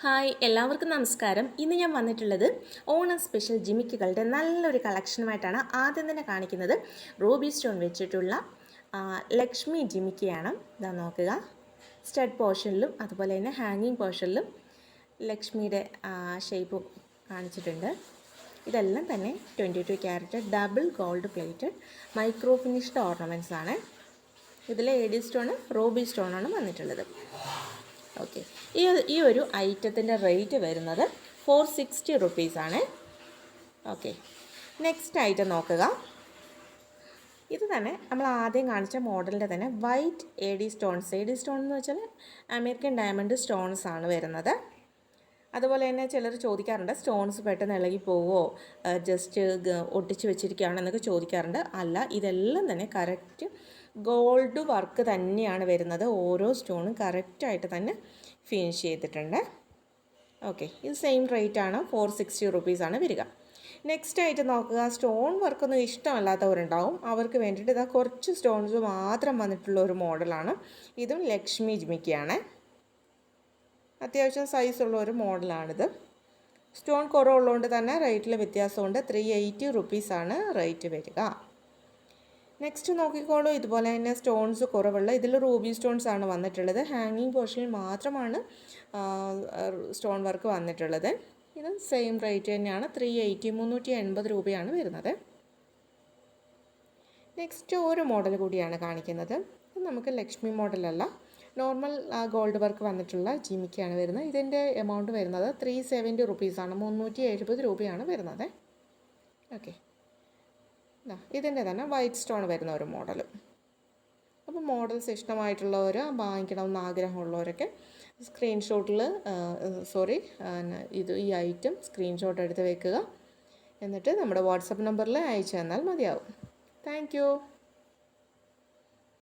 Hi എല്ലാവർക്കും നമസ്കാരം. ഇന്ന് ഞാൻ വന്നിട്ടുള്ളത് ഓണം സ്പെഷ്യൽ ജിമിക്കുകളുടെ നല്ലൊരു കളക്ഷനുമായിട്ടാണ്. ആദ്യം തന്നെ കാണിക്കുന്നത് റൂബി സ്റ്റോൺ വെച്ചിട്ടുള്ള ലക്ഷ്മി ജിമിക്കിയാണ്. ഇതാ നോക്കുക, സ്റ്റഡ് പോർഷനിലും അതുപോലെ തന്നെ ഹാങ്ങിങ് പോർഷനിലും ലക്ഷ്മിയുടെ ഷേപ്പ് കാണിച്ചിട്ടുണ്ട്. ഇതെല്ലാം തന്നെ 22 carrot double gold plated micro finished ornaments ആണ്. ഇതിൽ എഡി സ്റ്റോൺ റൂബി സ്റ്റോണാണ് വന്നിട്ടുള്ളത്. ഓക്കെ, ഈ ഒരു ഐറ്റത്തിൻ്റെ റേറ്റ് വരുന്നത് 460 റുപ്പീസാണ്. ഓക്കെ, നെക്സ്റ്റ് ഐറ്റം നോക്കുക. ഇത് തന്നെ നമ്മൾ ആദ്യം കാണിച്ച മോഡലിൻ്റെ തന്നെ വൈറ്റ് എ ഡി സ്റ്റോൺസ് എന്ന് വെച്ചാൽ അമേരിക്കൻ ഡയമണ്ട് സ്റ്റോൺസ് ആണ് വരുന്നത്. അതുപോലെ തന്നെ ചിലർ ചോദിക്കാറുണ്ട്, സ്റ്റോൺസ് പെട്ടെന്ന് ഇളകി പോവോ, ജസ്റ്റ് ഒട്ടിച്ച് വെച്ചിരിക്കുകയാണെന്നൊക്കെ ചോദിക്കാറുണ്ട്. അല്ല, ഇതെല്ലാം തന്നെ കറക്റ്റ് ഗോൾഡ് വർക്ക് തന്നെയാണ് വരുന്നത്. ഓരോ സ്റ്റോണും കറക്റ്റായിട്ട് തന്നെ ഫിനിഷ് ചെയ്തിട്ടുണ്ട്. ഓക്കെ, ഇത് സെയിം റേറ്റ് ആണ്, 460 റുപ്പീസാണ് വരിക. നെക്സ്റ്റ് ആയിട്ട് നോക്കുക, സ്റ്റോൺ വർക്കൊന്നും ഇഷ്ടമല്ലാത്തവരുണ്ടാവും. അവർക്ക് വേണ്ടിയിട്ട് ഇതാ കുറച്ച് സ്റ്റോൺസ് മാത്രം വന്നിട്ടുള്ള ഒരു മോഡലാണ്. ഇതും ലക്ഷ്മി ജിമിക്കിയാണ്. അത്യാവശ്യം സൈസുള്ള ഒരു മോഡലാണിത്. സ്റ്റോൺ കുറവുള്ളതുകൊണ്ട് തന്നെ റേറ്റിൽ വ്യത്യാസമുണ്ട്. 380 റുപ്പീസാണ് റേറ്റ് വരിക. നെക്സ്റ്റ് നോക്കിക്കോളൂ, ഇതുപോലെ തന്നെ സ്റ്റോൺസ് കുറവുള്ള ഇതിൽ റൂബി സ്റ്റോൺസ് ആണ് വന്നിട്ടുള്ളത്. ഹാങ്ങിങ് പോർഷനിൽ മാത്രമാണ് സ്റ്റോൺ വർക്ക് വന്നിട്ടുള്ളത്. ഇത് സെയിം റേറ്റ് തന്നെയാണ്, 380 രൂപയാണ് വരുന്നത്. നെക്സ്റ്റ് ഒരു മോഡൽ കൂടിയാണ് കാണിക്കുന്നത്. ഇത് നമുക്ക് ലക്ഷ്മി മോഡലല്ല, നോർമൽ ഗോൾഡ് വർക്ക് വന്നിട്ടുള്ള ജിമിക്കാണ് വരുന്നത്. ഇതിൻ്റെ എമൗണ്ട് വരുന്നത് 370 റുപ്പീസാണ്, 370 രൂപയാണ് വരുന്നത്. ഓക്കെ, ഇതിൻ്റെ തന്നെ വൈറ്റ് സ്റ്റോൺ വരുന്ന ഒരു മോഡൽ. അപ്പോൾ മോഡൽസ് ഇഷ്ടമായിട്ടുള്ളവർ, വാങ്ങിക്കണമെന്ന് ആഗ്രഹമുള്ളവരൊക്കെ സ്ക്രീൻഷോട്ടിൽ ഈ ഐറ്റം സ്ക്രീൻഷോട്ട് എടുത്ത് വെക്കുക. എന്നിട്ട് നമ്മുടെ വാട്സപ്പ് നമ്പറിൽ അയച്ചു തന്നാൽ മതിയാവും. താങ്ക്